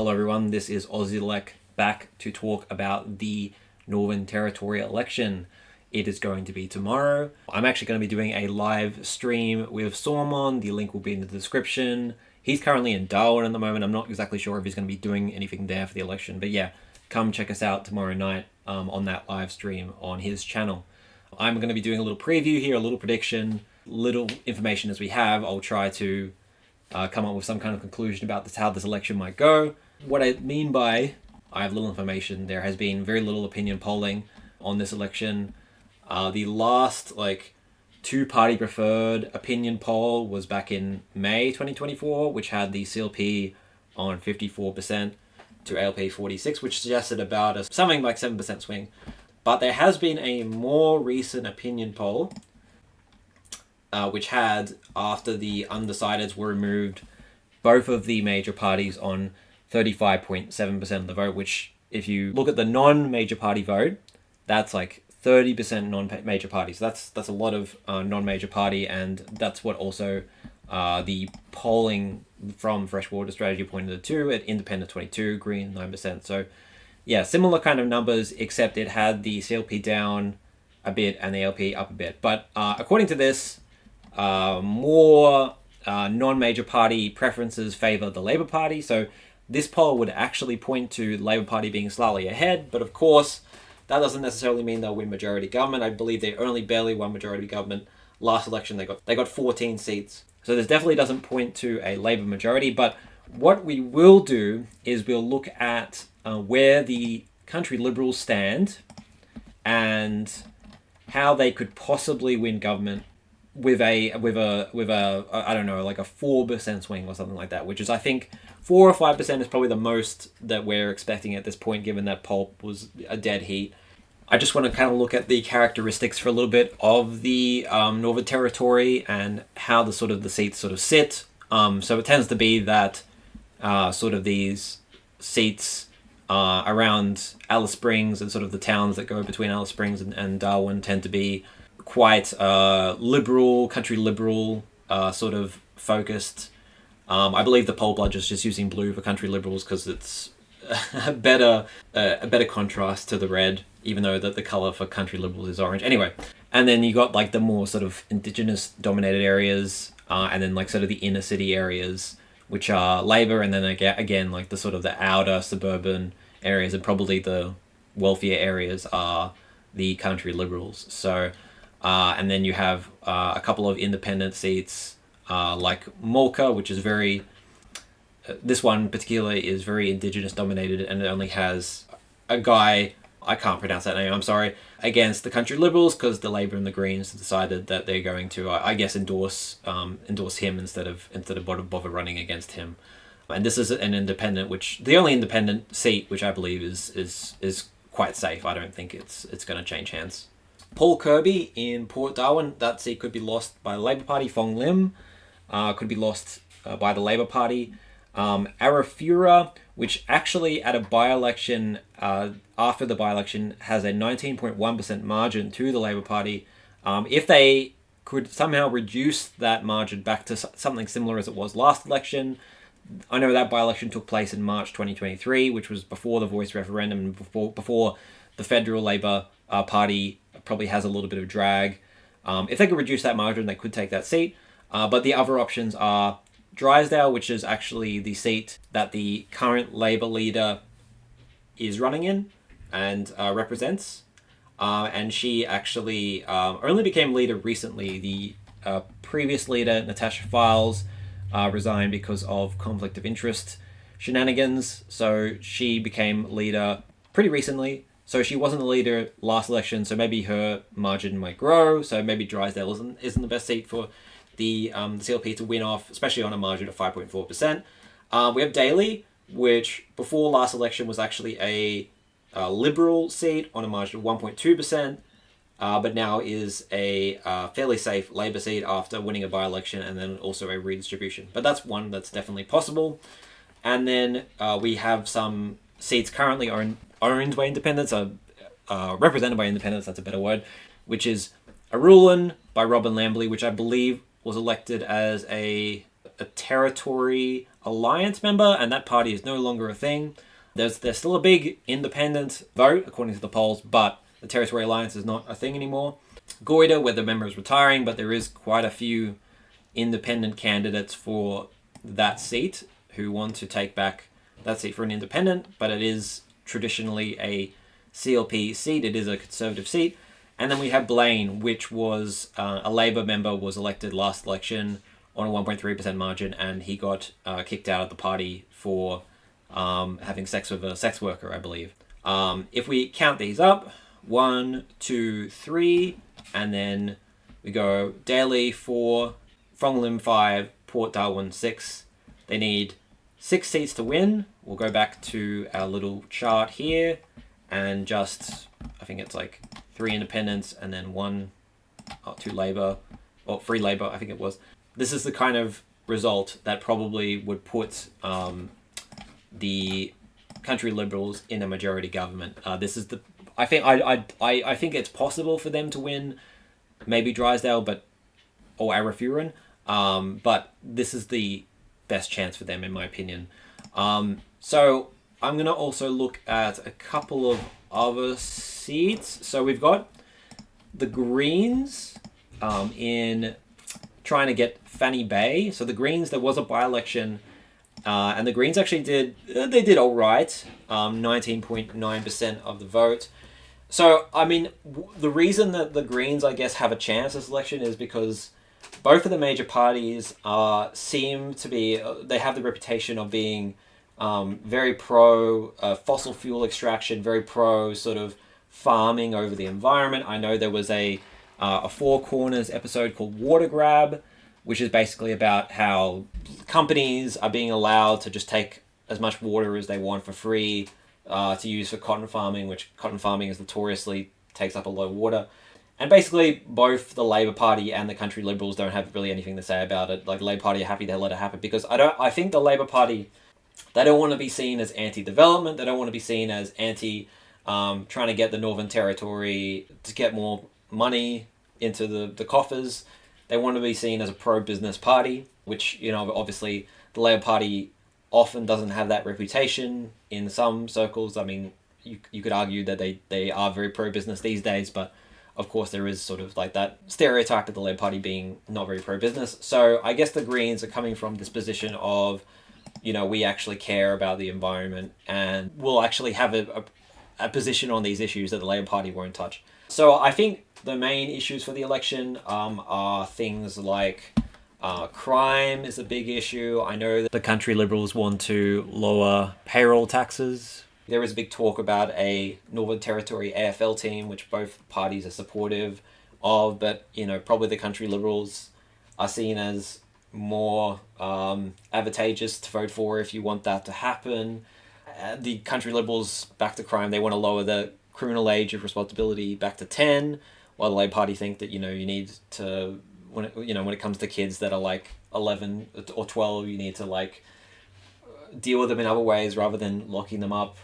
Hello everyone, this is AussieLec back to talk about the Northern Territory election. It is going to be tomorrow. I'm actually going to be doing a live stream with Sormon. The link will be in the description. He's currently in Darwin at the moment. I'm not exactly sure if he's going to be doing anything there for the election, but yeah, come check us out tomorrow night on that live stream on his channel. I'm going to be doing a little preview here, a little prediction, little information as we have. I'll try to come up with some kind of conclusion about how this election might go. What I mean by I have little information, there has been very little opinion polling on this election. The last two-party preferred opinion poll was back in May 2024, which had the CLP on 54% to ALP 46, which suggested about something like 7% swing. But there has been a more recent opinion poll which had, after the undecideds were removed, both of the major parties on 35.7% of the vote, which if you look at the non-major party vote, that's like 30% non-major parties. So that's a lot of non-major party, and that's what also the polling from Freshwater Strategy pointed to at Independent 22, Green 9%. So yeah, similar kind of numbers, except it had the CLP down a bit and the LP up a bit. But according to this, more non-major party preferences favor the Labour Party. So this poll would actually point to the Labour Party being slightly ahead, but of course that doesn't necessarily mean they'll win majority government. I believe they only barely won majority government last election. They got 14 seats. So this definitely doesn't point to a Labour majority, but what we will do is we'll look at where the country Liberals stand and how they could possibly win government with a I don't know, like a 4% swing or something like that, which is, I think 4 or 5% is probably the most that we're expecting at this point, given that poll was a dead heat. I just want to kind of look at the characteristics for a little bit of the Northern Territory and how the seats sort of sit. So it tends to be that sort of these seats around Alice Springs and sort of the towns that go between Alice Springs and Darwin tend to be quite liberal, country liberal sort of focused. I believe the poll bludge is just using blue for country liberals because it's a better contrast to the red, even though the color for country liberals is orange. Anyway, and then you got like the more sort of indigenous dominated areas, and then like sort of the inner city areas, which are Labour, and then again like the sort of the outer suburban areas, and probably the wealthier areas are the country liberals. So and then you have a couple of independent seats like Mulka, which is very this one particularly is very indigenous dominated, and it only has a guy, I can't pronounce that name, I'm sorry, against the country liberals, because the Labour and the Greens decided that they're going to I guess endorse him instead of bother running against him. And this is an independent, which the only independent seat which I believe is quite safe. I don't think it's going to change hands. Paul Kirby in Port Darwin, that seat could be lost by the Labour Party. Fong Lim could be lost by the Labour Party. Arafura, which actually at a by-election, after the by-election, has a 19.1% margin to the Labour Party. If they could somehow reduce that margin back to something similar as it was last election, I know that by-election took place in March 2023, which was before the voice referendum and before the federal Labour Party probably has a little bit of drag. If they could reduce that margin, they could take that seat. But the other options are Drysdale, which is actually the seat that the current Labour leader is running in and represents. And she actually only became leader recently. The previous leader, Natasha Files, resigned because of conflict of interest shenanigans. So she became leader pretty recently. So she wasn't the leader last election, so maybe her margin might grow. So maybe Drysdale isn't the best seat for the CLP to win off, especially on a margin of 5.4%. We have Daly, which before last election was actually a Liberal seat on a margin of 1.2%, but now is a fairly safe Labour seat after winning a by-election and then also a redistribution. But that's one that's definitely possible. And then we have some seats currently owned by independents, represented by independents, that's a better word, which is Arulin by Robin Lambley, which I believe was elected as a a Territory Alliance member, and that party is no longer a thing. There's still a big independent vote, according to the polls, but the Territory Alliance is not a thing anymore. Goita, where the member is retiring, but there is quite a few independent candidates for that seat who want to take back that seat for an independent, but it is traditionally a CLP seat. It is a Conservative seat. And then we have Blaine, which was a Labour member, was elected last election on a 1.3% margin, and he got kicked out of the party for having sex with a sex worker, I believe. If we count these up, 1, 2, 3, and then we go Daly 4, Fong Lim 5, Port Darwin 6. They need 6 seats to win. We'll go back to our little chart here and just, I think it's like 3 independents and then 2 Labour, or 3 Labour, I think it was. This is the kind of result that probably would put the country Liberals in a majority government. This is the, I think it's possible for them to win, maybe Drysdale, or Arafura, but this is the best chance for them, in my opinion. So I'm going to also look at a couple of other seats. So we've got the Greens in trying to get Fanny Bay. So the Greens, there was a by-election, and the Greens actually did all right, 19.9% of the vote. So, I mean, the reason that the Greens, I guess, have a chance this election is because both of the major parties seem to be, they have the reputation of being very pro fossil fuel extraction, very pro sort of farming over the environment. I know there was a Four Corners episode called Water Grab, which is basically about how companies are being allowed to just take as much water as they want for free to use for cotton farming, which cotton farming is notoriously takes up a lot of water. And basically, both the Labour Party and the Country Liberals don't have really anything to say about it. Like, the Labour Party are happy they let it happen because I think the Labour Party, they don't want to be seen as anti-development. They don't want to be seen as trying to get the Northern Territory to get more money into the coffers. They want to be seen as a pro-business party, which, you know, obviously the Labour Party often doesn't have that reputation in some circles. I mean, you could argue that they are very pro-business these days, but of course there is sort of like that stereotype of the Labour Party being not very pro-business. So I guess the Greens are coming from this position of, you know, we actually care about the environment and we'll actually have a position on these issues that the Labour Party won't touch. So I think the main issues for the election are things like crime is a big issue. I know that the Country Liberals want to lower payroll taxes. There is a big talk about a Northern Territory AFL team, which both parties are supportive of, but, you know, probably the Country Liberals are seen as more advantageous to vote for if you want that to happen. The Country Liberals, back to crime, they want to lower the criminal age of responsibility back to 10, while the Labour Party think that, you know, you need to, when it comes to kids that are like 11 or 12, you need to like deal with them in other ways rather than locking them up,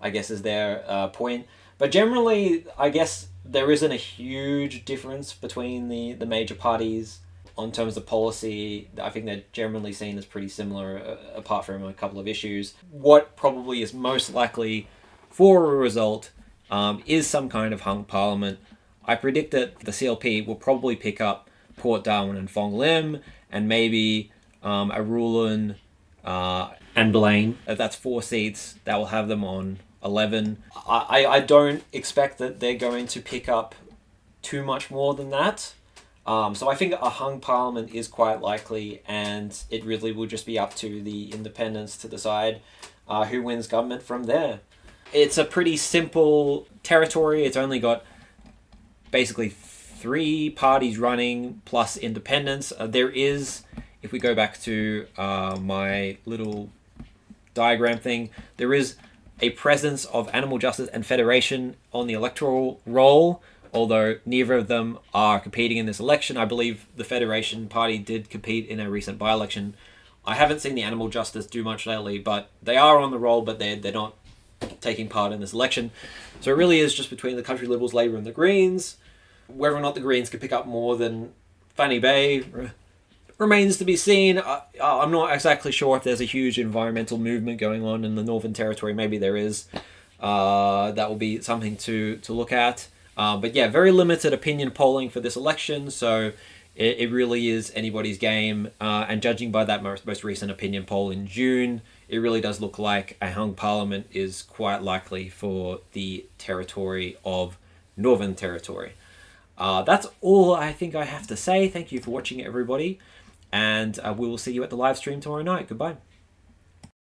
I guess, is their point. But generally, I guess there isn't a huge difference between the major parties on terms of policy. I think they're generally seen as pretty similar, apart from a couple of issues. What probably is most likely for a result is some kind of hung parliament. I predict that the CLP will probably pick up Port Darwin and Fong Lim, and maybe Arulin and Blaine. That's 4 seats. That will have them on 11. I don't expect that they're going to pick up too much more than that. So I think a hung parliament is quite likely, and it really will just be up to the independents to decide who wins government from there. It's a pretty simple territory. It's only got basically 3 parties running plus independents. There is, if we go back to my little diagram thing, there is a presence of Animal Justice and Federation on the electoral roll, although neither of them are competing in this election. I believe the Federation Party did compete in a recent by-election. I haven't seen the Animal Justice do much lately, but they are on the roll, but they're not taking part in this election. So it really is just between the Country Liberals, Labour and the Greens. Whether or not the Greens could pick up more than Fanny Bay remains to be seen. I'm not exactly sure if there's a huge environmental movement going on in the Northern Territory. Maybe there is. That will be something to look at. But yeah, very limited opinion polling for this election, so it really is anybody's game. And judging by that most recent opinion poll in June, it really does look like a hung parliament is quite likely for the territory of Northern Territory. That's all I think I have to say. Thank you for watching, everybody, and we will see you at the live stream tomorrow night. Goodbye.